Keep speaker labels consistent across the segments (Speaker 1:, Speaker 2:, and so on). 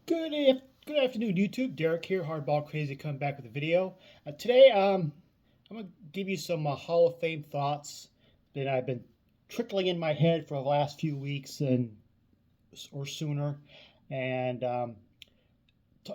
Speaker 1: Good afternoon, YouTube. Derek here, Hardball Crazy, coming back with a video. Today, I'm gonna give you some Hall of Fame thoughts that I've been trickling in my head for the last few weeks and or sooner, and t-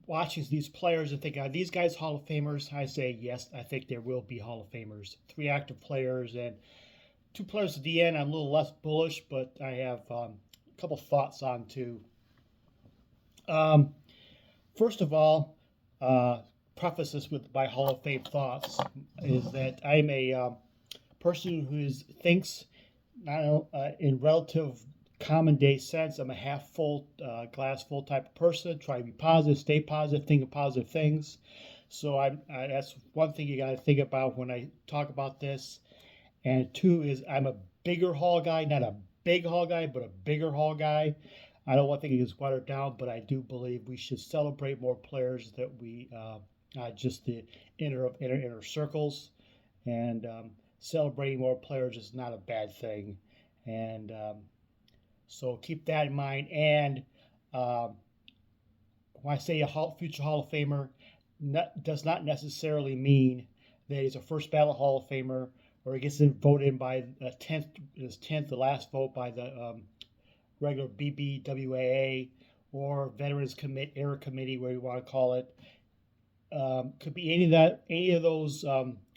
Speaker 1: watching these players and thinking, are these guys Hall of Famers? I say yes. I think there will be Hall of Famers. Three active players and two players at the end. I'm a little less bullish, but I have a couple thoughts on too. Um, First of all, preface this with my Hall of Fame thoughts is that I'm a person who thinks not in relative common day sense. I'm a half full, glass full type of person. Try to be positive, stay positive, think of positive things. So that's one thing you got to think about when I talk about this. And two is I'm a bigger Hall guy, not a big Hall guy, but a bigger Hall guy. I don't want to think he gets watered down, but I do believe we should celebrate more players that we not just the inner circles, and celebrating more players is not a bad thing, and so keep that in mind. And um, when I say future Hall of Famer, does not necessarily mean that he's a first ballot Hall of Famer or he gets voted in by his tenth, the last vote by the regular BBWAA or Veterans Commit Era Committee, where you want to call it. Could be any of those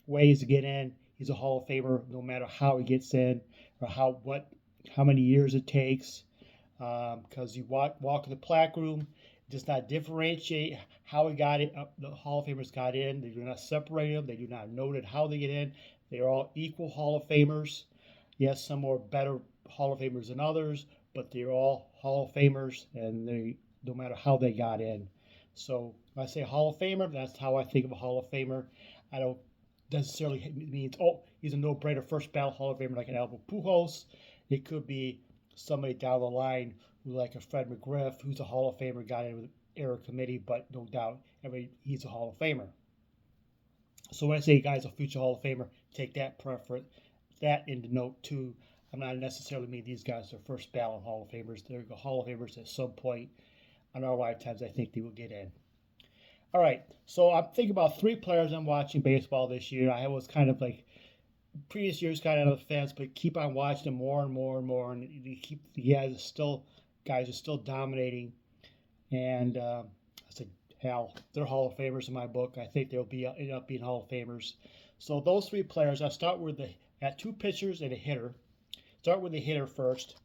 Speaker 1: ways to get in. He's a Hall of Famer, no matter how he gets in or how many years it takes. Because you walk in the plaque room, it does not differentiate how he got it. The Hall of Famers got in. They do not separate them. They do not note how they get in. They are all equal Hall of Famers. Yes, some are better Hall of Famers than others, but they're all Hall of Famers, and they no matter how they got in. So when I say Hall of Famer, that's how I think of a Hall of Famer. I don't necessarily means he's a no-brainer first ballot Hall of Famer like an Albert Pujols. It could be somebody down the line who like a Fred McGriff, who's a Hall of Famer, got in with era committee, but no doubt he's a Hall of Famer. So when I say guys a future Hall of Famer, take that into note too. I'm not necessarily mean these guys are first ballot Hall of Famers. They're Hall of Famers at some point in our lifetimes. I think they will get in. All right, so I'm thinking about three players I'm watching baseball this year. I was kind of like previous years kind of on the fence, but keep on watching them more and more and more, and the guys are still dominating. And I said, hell, they're Hall of Famers in my book. I think they'll end up being Hall of Famers. So those three players, I start with at two pitchers and a hitter. Start with the hitter first.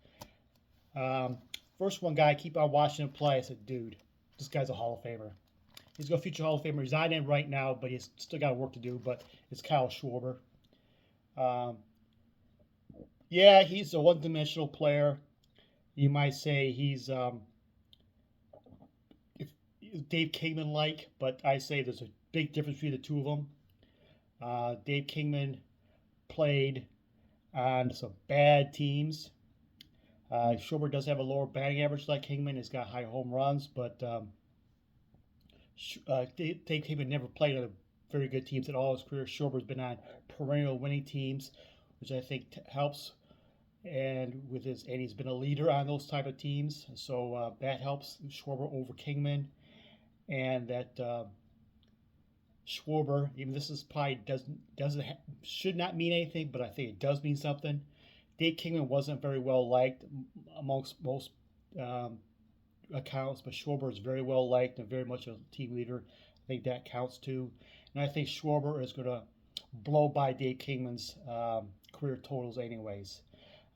Speaker 1: Um, First one guy, I keep on watching him play. I said, dude, this guy's a Hall of Famer. He's a future Hall of Famer. He's not in right now, but he's still got work to do. But it's Kyle Schwarber. Um, yeah, he's a one-dimensional player. You might say he's if Dave Kingman like, but I say there's a big difference between the two of them. Dave Kingman played on some bad teams. Schwarber does have a lower batting average like Kingman. He's got high home runs, but Dave Kingman never played on very good teams at all his career. Schwarber's been on perennial winning teams, which I think helps. And he's been a leader on those type of teams, so that helps Schwarber over Kingman. And that Schwarber, even this is probably doesn't should not mean anything, but I think it does mean something. Dave Kingman wasn't very well liked amongst most um, accounts, but Schwarber is very well liked and very much a team leader. I think that counts too. And I think Schwarber is going to blow by Dave Kingman's career totals, anyways.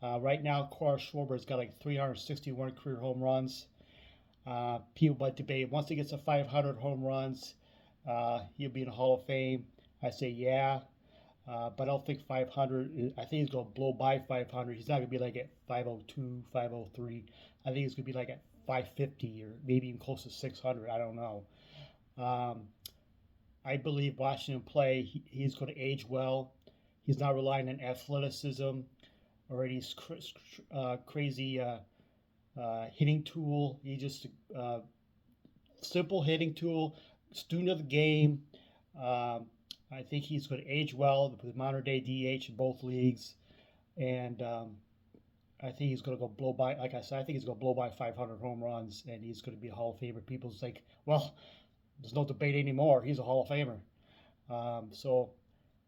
Speaker 1: Right now, Carl Schwarber's got like 361 career home runs. People might debate once he gets to 500 home runs, he'll be in the Hall of Fame. I say yeah, but I don't think 500. I think he's going to blow by 500. He's not going to be like at 502, 503. I think he's going to be like at 550 or maybe even close to 600. I don't know. Um, I believe watching him play, he's going to age well. He's not relying on athleticism or any crazy hitting tool. He just simple hitting tool, student of the game. Um, I think he's going to age well with modern day DH in both leagues, and I think he's going to go blow by. Like I said, I think he's going to blow by 500 home runs, and he's going to be a Hall of Famer. People's like, well, there's no debate anymore. He's a Hall of Famer. So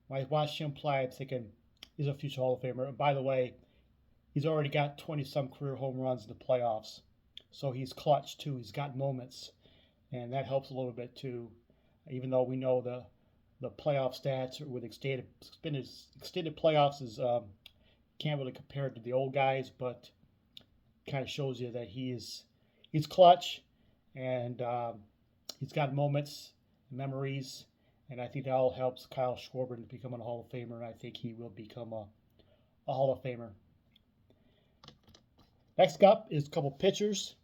Speaker 1: when I watched him play, I'm thinking he's a future Hall of Famer. And by the way, he's already got 20 some career home runs in the playoffs. So he's clutch too. He's got moments, and that helps a little bit too. Even though we know the playoff stats with extended playoffs is can't really compare it to the old guys, but kind of shows you that he's clutch, and he's got moments, memories, and I think that all helps Kyle Schwarber to become a Hall of Famer, and I think he will become a Hall of Famer. Next up is a couple pitchers.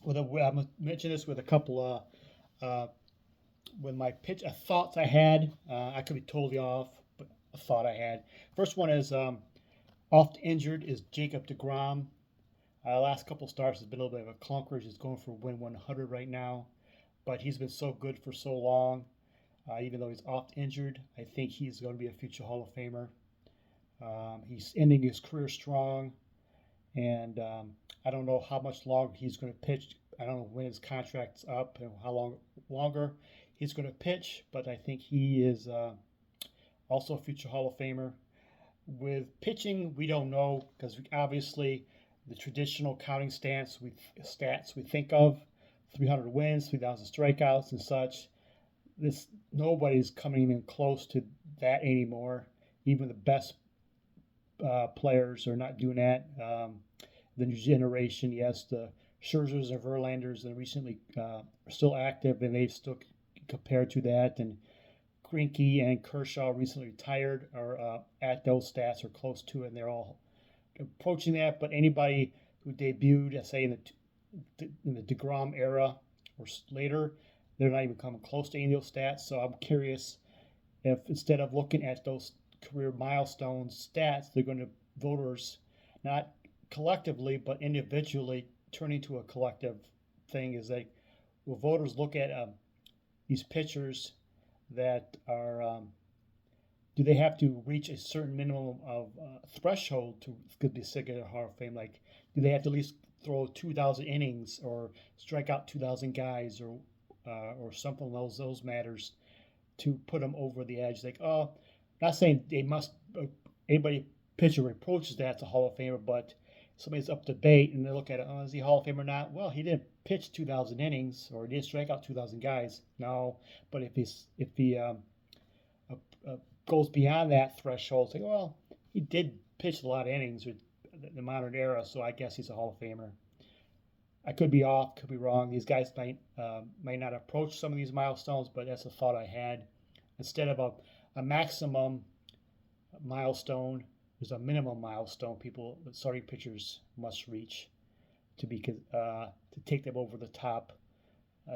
Speaker 1: I'm going to mention this with a couple with my thoughts I had. I could be totally off, but a thought I had. First one is oft injured is Jacob deGrom. Last couple starts has been a little bit of a clunker. He's going for win 100 right now, but he's been so good for so long. Even though he's oft injured, I think he's going to be a future Hall of Famer. He's ending his career strong, and I don't know how much longer he's going to pitch. I don't know when his contract's up and how long longer he's going to pitch, but I think he is also a future Hall of Famer. With pitching, we don't know because obviously the traditional counting stats we think of 300 wins, 3,000 strikeouts, and such. Nobody's coming even close to that anymore. Even the best players are not doing that. The new generation, yes, the Scherzers and Verlanders and recently are still active, and they still compared to that. And Greinke and Kershaw recently retired are at those stats or close to it, and they're all approaching that. But anybody who debuted, say in the deGrom era or later, they're not even coming close to any of those stats. So I'm curious if instead of looking at those career milestones stats, they're going to voters not collectively but individually turn into a collective thing. Is like will voters look at these pitchers that are do they have to reach a certain minimum of threshold to be considered a Hall of Fame? Like, do they have to at least throw 2,000 innings or strike out 2,000 guys or something along those matters to put them over the edge? Like, oh, not saying they must. Anybody pitcher approaches that to Hall of Famer, but somebody's up to debate and they look at it. Oh, is he Hall of Famer or not? Well, he didn't pitch 2,000 innings or he didn't strike out 2,000 guys. No, but if he goes beyond that threshold, say, well, he did pitch a lot of innings with the modern era, so I guess he's a Hall of Famer. I could be off, could be wrong. These guys might not approach some of these milestones, but that's a thought I had. Instead of a maximum milestone, there's a minimum milestone people starting pitchers must reach to take them over the top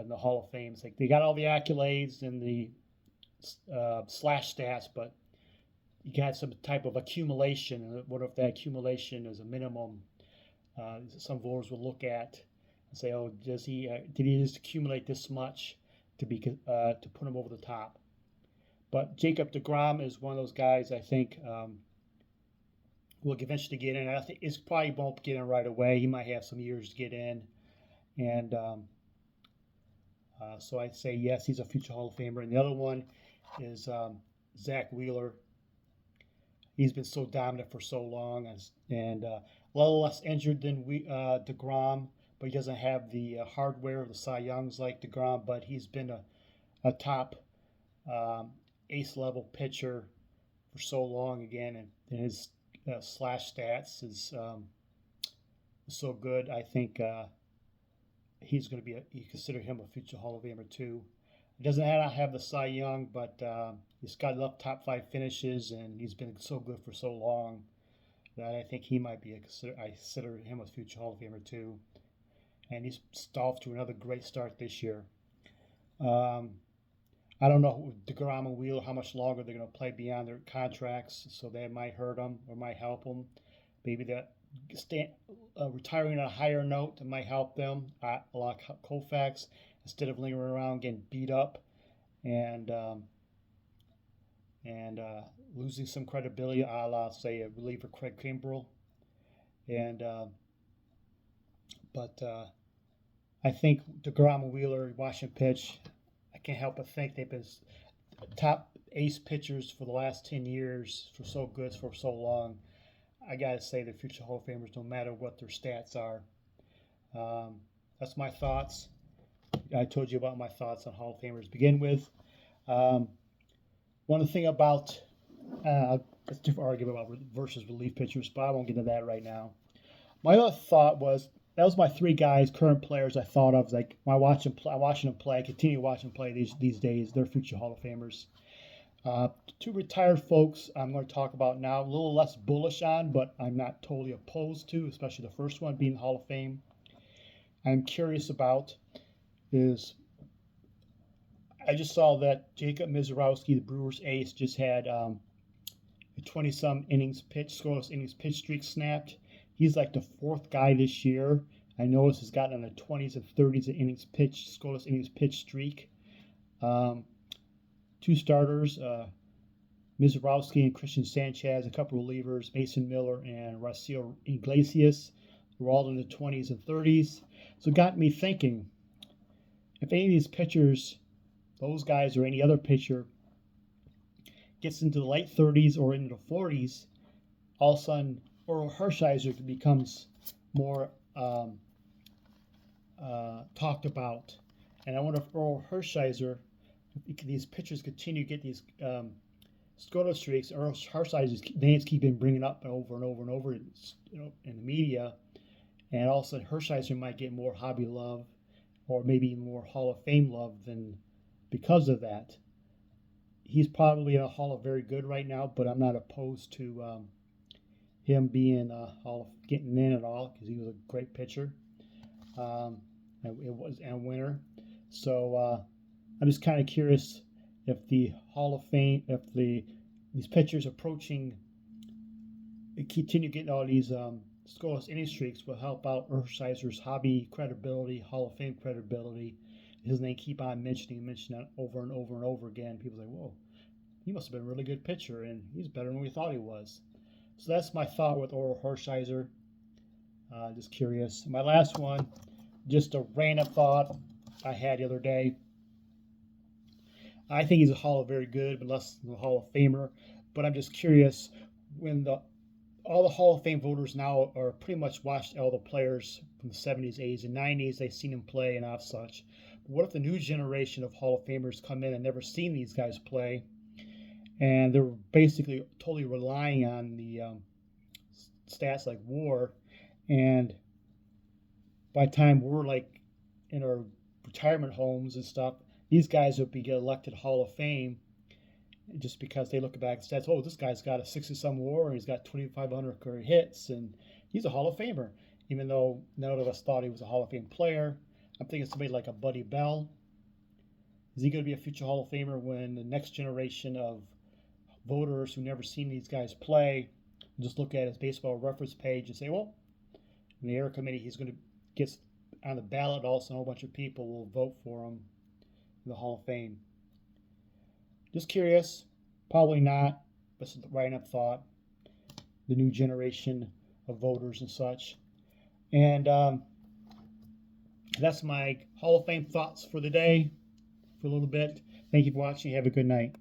Speaker 1: in the Hall of Fame. It's like they got all the accolades and the slash stats, but you got some type of accumulation. What if that accumulation is a minimum? Some voters will look at and say, "Oh, did he just accumulate this much to put him over the top?" But Jacob deGrom is one of those guys I think will eventually get in. I think it's probably won't get in right away. He might have some years to get in, and so I'd say yes, he's a future Hall of Famer. And the other one is Zach Wheeler. He's been so dominant for so long, and a little less injured than deGrom, but he doesn't have the hardware of the Cy Youngs like deGrom. But he's been a top ace level pitcher for so long again, and his slash stats is so good. I think he's going to be. You consider him a future Hall of Famer too. He doesn't have the Cy Young, but he's got enough top 5 finishes, and he's been so good for so long that I think he might be I consider him a future Hall of Famer too. And he's off to another great start this year. I don't know deGrom and Wheeler how much longer they're going to play beyond their contracts, so that might hurt them or might help them. Maybe that retiring on a higher note that might help them. Like Koufax, instead of lingering around getting beat up and losing some credibility, a la say a reliever Craig Kimbrell. And but I think DeGrom and Wheeler, Washington pitch, I can't help but think they've been top ace pitchers for the last 10 years for so good for so long. I got to say they're future Hall of Famers no matter what their stats are. That's my thoughts. I told you about my thoughts on Hall of Famers to begin with. One thing about, it's a different argument about versus relief pitchers, but I won't get into that right now. My other thought was, that was my three guys, current players I thought of. Like, when I'm watching them play, I continue watching them play these days. They're future Hall of Famers. Two retired folks I'm going to talk about now, a little less bullish on, but I'm not totally opposed to, especially the first one being Hall of Fame. I'm curious about is, I just saw that Jacob Misiorowski, the Brewers ace, just had a 20-some innings pitch, scoreless innings pitch streak snapped. He's like the fourth guy this year I noticed has gotten in the 20s and 30s of innings pitched, scoreless innings pitch streak. Two starters, Misiorowski and Christian Sanchez, a couple of relievers, Mason Miller and Raciel Iglesias, were all in the 20s and 30s. So it got me thinking, if any of these pitchers, those guys or any other pitcher, gets into the late 30s or into the 40s, all of a sudden Orel Hershiser becomes more talked about. And I wonder if Orel Hershiser, if these pitchers continue to get these scoreless streaks, Orel Hershiser's names keep been bringing up over and over and over, in the media, and all of a sudden Hershiser might get more hobby love or maybe more Hall of Fame love than because of that. He's probably in a Hall of Very Good right now, but I'm not opposed to him being getting in at all because he was a great pitcher. And it was a winner. So I'm just kind of curious if the Hall of Fame, if these pitchers approaching, continue getting all these scoreless inning streaks, will help out Hershiser's hobby credibility, Hall of Fame credibility. His name keep on mentioning that over and over and over again. People say, "Whoa, he must have been a really good pitcher, and he's better than we thought he was." So that's my thought with Orel Hershiser. Just curious. My last one, just a random thought I had the other day. I think he's a Hall of Very Good, but less than a Hall of Famer. But I'm just curious, when all the Hall of Fame voters now are pretty much watched all the players from the 70s, 80s, and 90s. They've seen them play and off such. But what if the new generation of Hall of Famers come in and never seen these guys play, and they're basically totally relying on the stats like WAR, and by the time we're like in our retirement homes and stuff, these guys would get elected Hall of Fame just because they look back and stats, oh, this guy's got a 60-some WAR, and he's got 2,500 career hits, and he's a Hall of Famer, even though none of us thought he was a Hall of Fame player. I'm thinking somebody like a Buddy Bell. Is he going to be a future Hall of Famer when the next generation of voters who never seen these guys play just look at his baseball reference page and say, well, in the era committee, he's going to get on the ballot also, a whole bunch of people will vote for him in the Hall of Fame. Just curious. Probably not. This is the right up thought. The new generation of voters and such. And that's my Hall of Fame thoughts for the day, for a little bit. Thank you for watching. Have a good night.